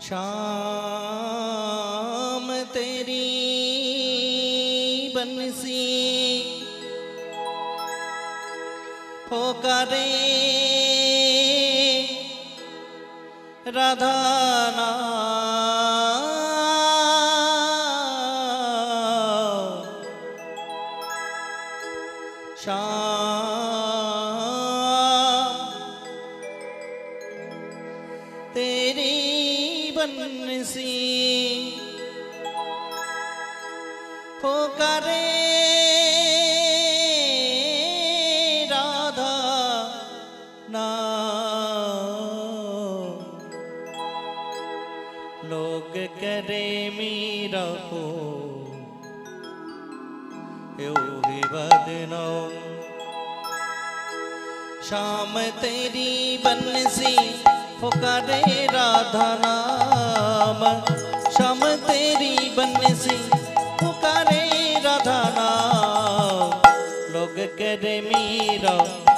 शाम तेरी बंसी पुकारे राधा तेरी बंसी पुकारे राधा नाम। लोग करे मीरा को योगी बदनाम। शाम तेरी बंसी पुकारे राधा नाम। शाम तेरी बंसी पुकारे राधा नाम। लोग करे मीरा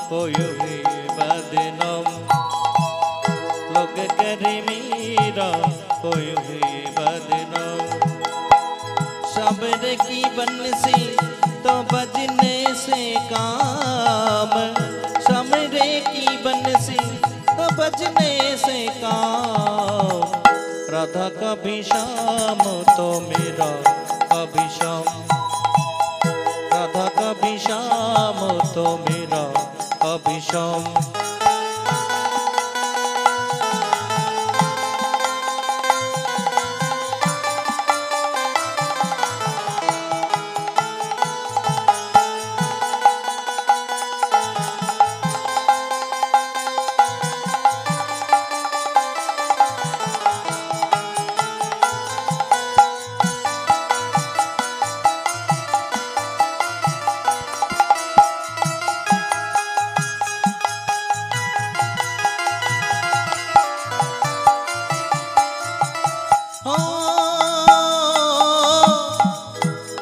को योगी बदनाम। लोग करे मीरा को योगी बदनाम। शबर की बंसी तो बजने से काम। शमरे की बंसी तो बजने से काम। राधा कभी शाम तो मेरा कभी शाम। राधा कभी शाम तो मेरा कभी शाम।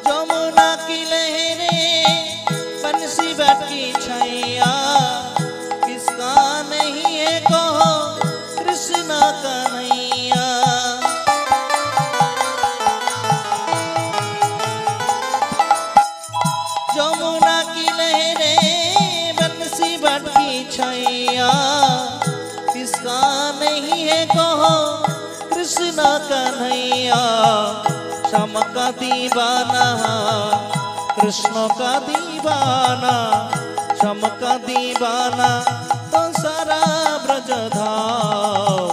जमुना की लहरें बंसी बाकी छैया। किसका नहीं है कहो कृष्णा का नैया। जमुना की लहरें बंसी बाकी छैया। किसका नहीं है कहो कृष्णा कन्हैया। श्याम का दीवाना कृष्ण का दीवाना। श्याम का दीवाना तो सारा ब्रज धाम।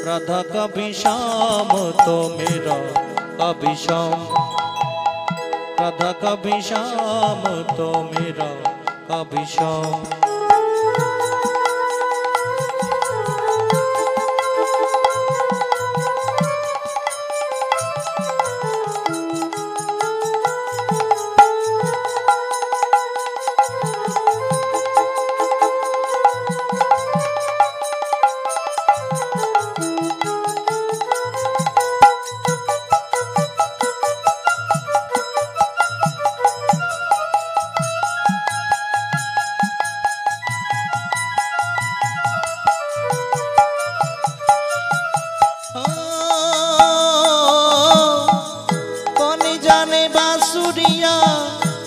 राधा कभी शाम तो मेरा कभी शाम। राधा कभी शाम तो मेरा कभी शाम। बांसुरिया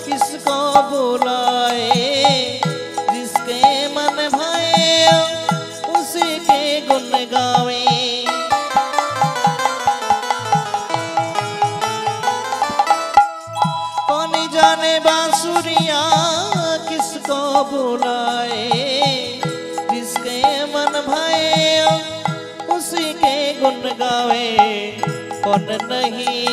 किसको बुलाए। जिसके मन भाए उसी के गुण गावे। कौन जाने बांसुरिया किसको बुलाए। जिसके मन भाए उसी के गुण गावे। कौन नहीं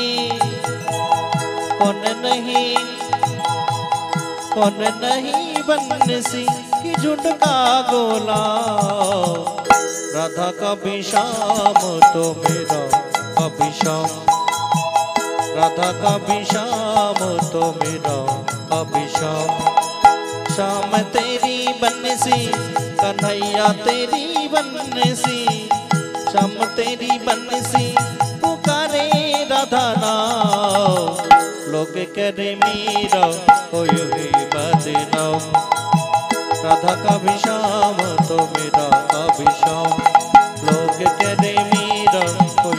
कौन नहीं बंसी की झुंडका गोला। राधा कभी शाम तो मेरा कभी शाम। राधा कभी शाम तो मेरा कभी शाम। शाम तेरी बंसी कन्हैया तेरी बंसी। शाम तेरी बंसी पुकारे राधा नाम। लोग करे मीरा को योगी बदनाम। राधा कभी शाम तो मेरा कभी शाम। लोग करे मीरा को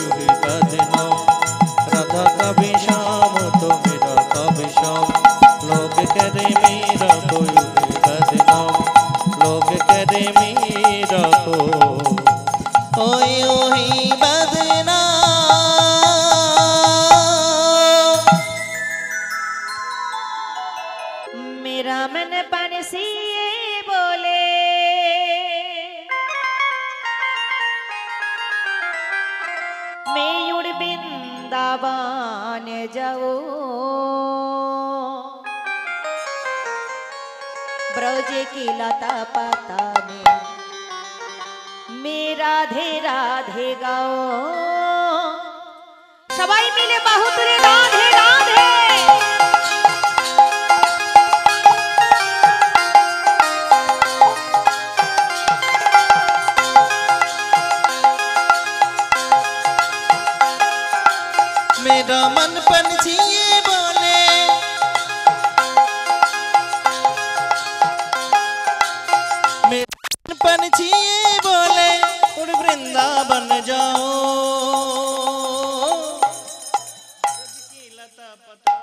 वृंदावन जाओ ब्रज की लता पता में राधे राधे गाओ सबाई मिले बाहु तुले राधे राधे मेरा मन पंछी बोले मेरा मन पंछी बोले उड़ वृंदावन जाओ लता पता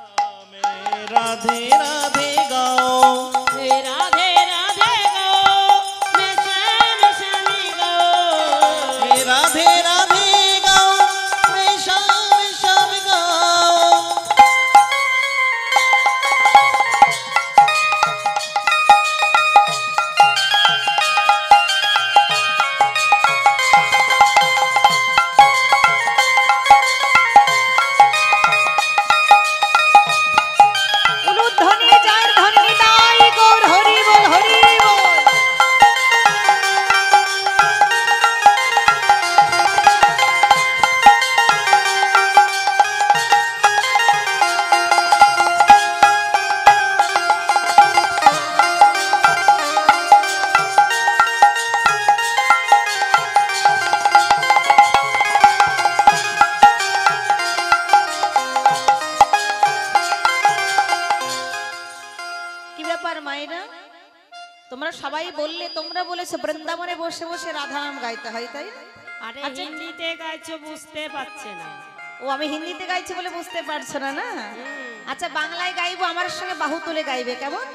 में राधे राधे गाओ राधे राधे गाओ मैं श्याम श्यामी गाओ राधे राधे गाओ मैं श्याम श्याम गाओ বৃন্দাবনে বসে বসে রাধা নাম গাইতে হয় তাই আরে হিন্দিতে গাইছো বুঝতে পারছে না ও আমি হিন্দিতে গাইছি বলে বুঝতে পারছো না না আচ্ছা বাংলায় গাইবো আমার সঙ্গে বাহু তুলে গাইবে কেমন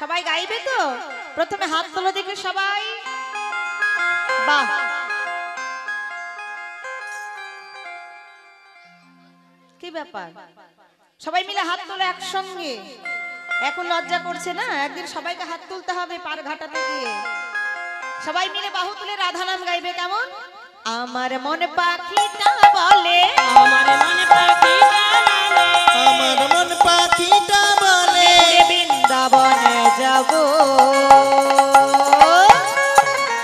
সবাই গাইবে তো প্রথমে হাত তোলো দেখে সবাই বাহ কি ব্যাপার সবাই মিলে হাত তোলো একসঙ্গে এখন লজ্জা করছে না একদিন সবাইকে হাত তুলতে হবে পার ঘাটাতে গিয়ে সবাই মিলে বাহু তুলে রাধা নাম গাইবে কেমন আমার মনে পাখিটা বলে আমার মনে পাখিটা বলে আমার মন পাখিটা বলে বৃন্দাবনে যাব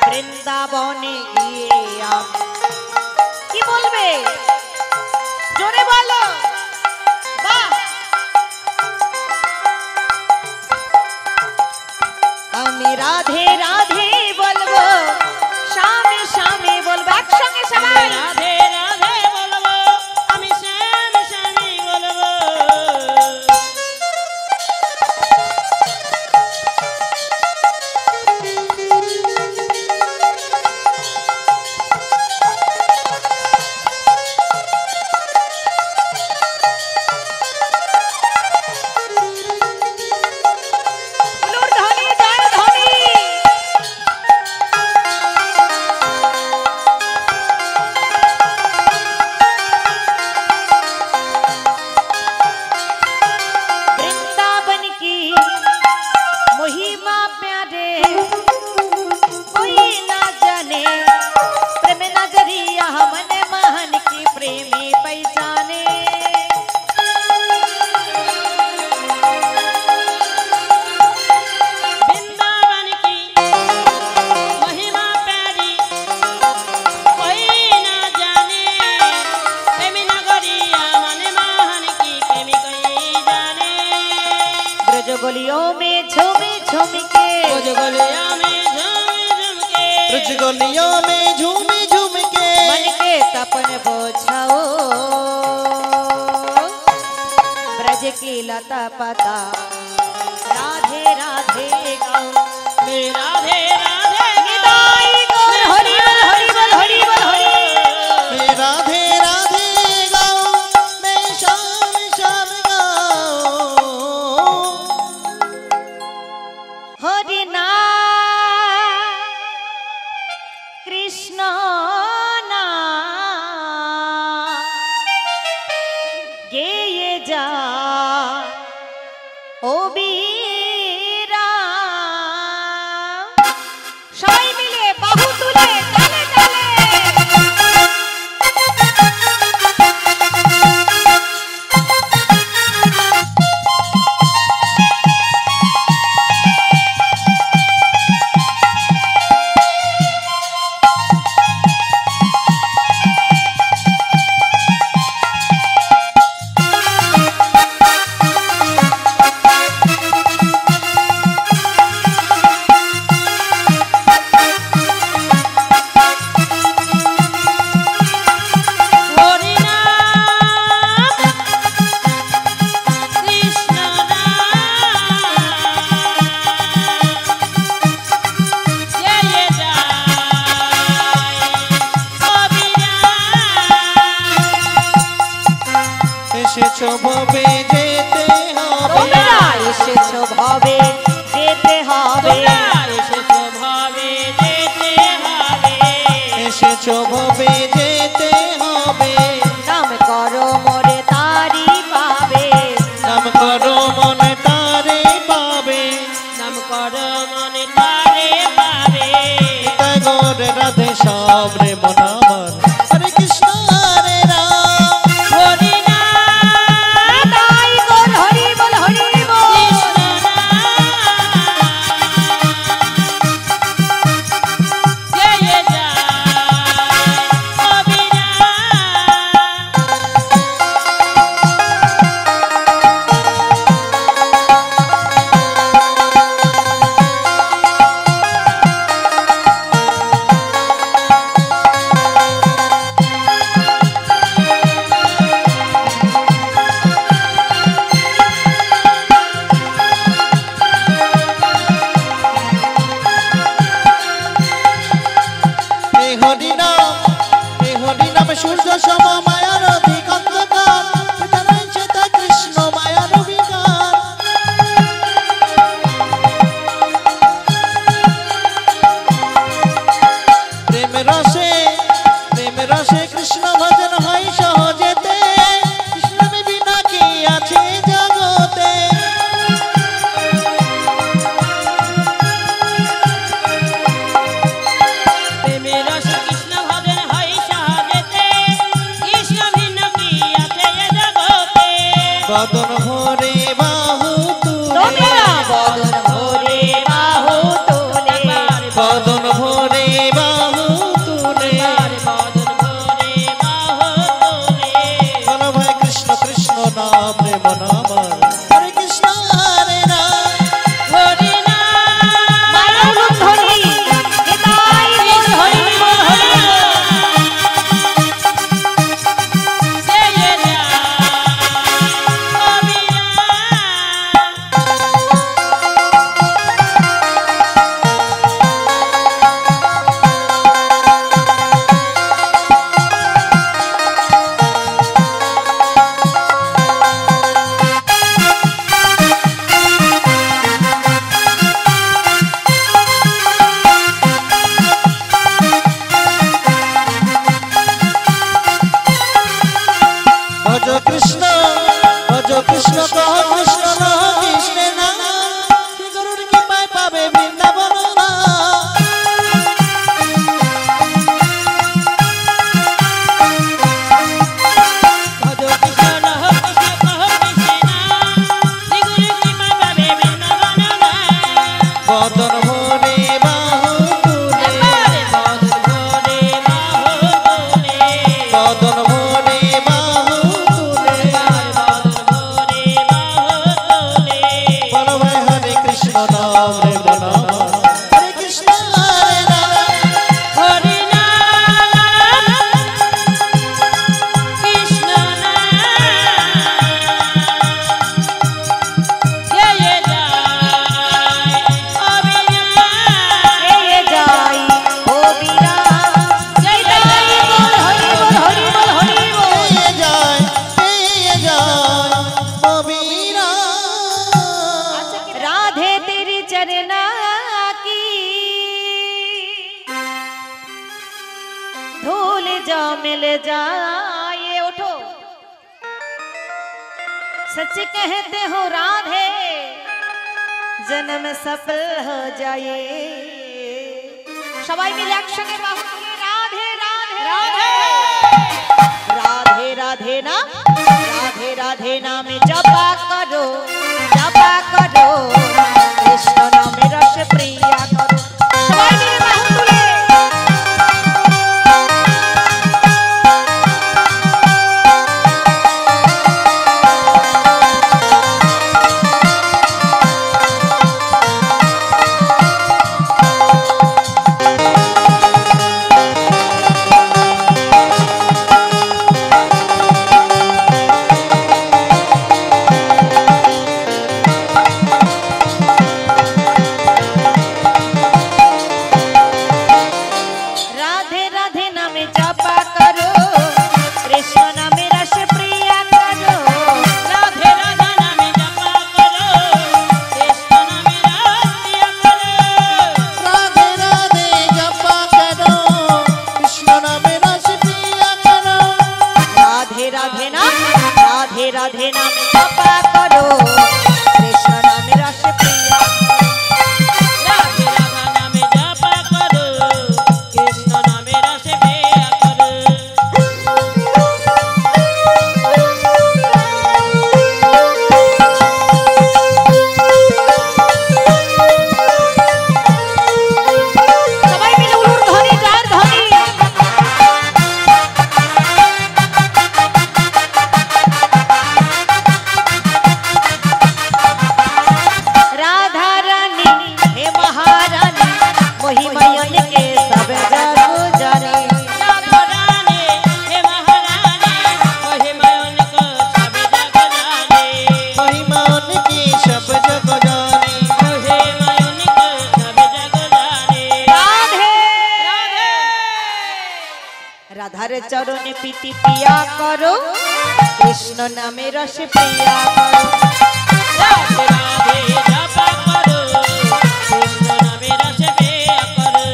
বৃন্দাবনে গিয়ে কি বলবে জোরে বলো বাহ আমি রাধে রাধে বলবো স্বামী স্বামী বলবো একসঙ্গে সবাই রাধে রাধে বলবো আমি শ্যাম শ্যামী বলবো गलियों में झूमी झूम के गलियों में झूम झूम के ब्रज गलियों में झूमी झूम के मन के तपन बोझाओ ब्रज की लता पता राधे राधे गाओ मेरे राधे राधे निदाई गौर हरि बोल हरि बोल हरि बोल हरि मैं राधे राधे गाओ मैं श्याम श्याम गाओ हरि नाम कृष्ण नाम गेये जा ओ बीरा এসেছো ভবে যেতে হবে তোমরা এসেছো ভবে যেতে হবে এসেছো ভবে যেতে হবে নাম করো মোরে তারি পাবে নাম করো মনে তারে পাবে তাই গোরে রাধে শ্যাম রে মন আমার হরে কৃষ্ণ হরে রাম তাই গোর হরি বল হরি বল এই হরি নাম সূর্য সম মায়ার অধিক অন্ধকার বিতরণ চেতা কৃষ্ণ মায়ার বিকার প্রেম রসে কৃষ্ণ ভজন হয় সহজেতে কৃষ্ণ বিনা কি আছে জগতে বদন ভরে বাহু তুলে বদন ভরে বাহু তোলে বদন ভরে বাহু তুলে বল ভাই কৃষ্ণ কৃষ্ণ নাম রে মন আমার হরে কৃষ্ণ হরে রাম মানব ধরি নিতাই গোর হরি বল হরি বল ভজ কৃষ্ণ কহ কৃষ্ণ নহ কৃষ্ণ না শ্রী গুরুর কৃপায় পাবে বৃন্দাবন না বদন ভরে বাহু তুলে বদন ভরে বাহু তুলে বল ভাই হরে কৃষ্ণ নাম রে মন আমার হরে কৃষ্ণ হরে রাম গেয়ে যাই ও বিরাম নিতাই গোর হরি বল হরি বল হরি বল পেয়ে যায় কবিরা राधे तेरी चरना की धूल जा मिल जाए उठो सच कहते हो राधे जन्म सफल हो जाए सबाई मिले একসঙ্গে বাহু তুলে রাধে রাধে রাধে राधे राधे ना राधे राधे नाम जपा करो कृष्ण नामे रस प्रिया करो सबाई मिले बाहु तुले রাধে নাম জপা করো কৃষ্ণ নামে রসে প্রিয়া রাধে রাধা নামে জপা করো কৃষ্ণ নামে রসে প্রিয়া করো সবাই মিলে উলুর ধ্বনি জয়ের ধ্বনি राधा रानी हे महारानी महिमयन के सब जग जाने राधा रानी हे महारानी महिमा उनको सब जग जाने महिमा उनकी सब जग जाने महिमा उनको सब जग जाने राधे राधे राधार चरणे पीति पिया करो कृष्ण नामे रस प्रिया करो राधे राधे जपा करो कृष्ण नामे रस प्रिया करो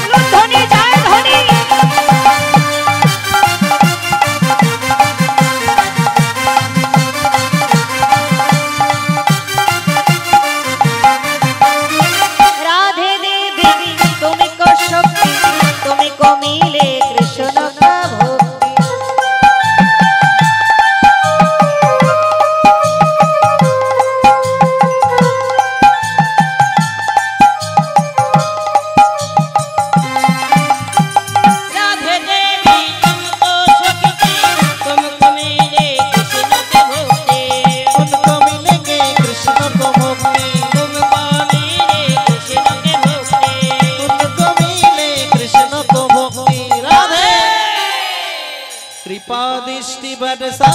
उलुर ध्वनि जय ध्वनि राधे देवी तुमको शक्ति तुमको मिले कृष्ण का भक्ति राधे देवी तुमको शक्ति तुमको मिले कृष्ण के भक्ति उनको मिलेंगे कृष्ण को मुक्ति तुमको मिले कृष्ण के भक्ति उनको मिले कृष्ण को मुक्ति राधे कृपा दृष्टि बरसा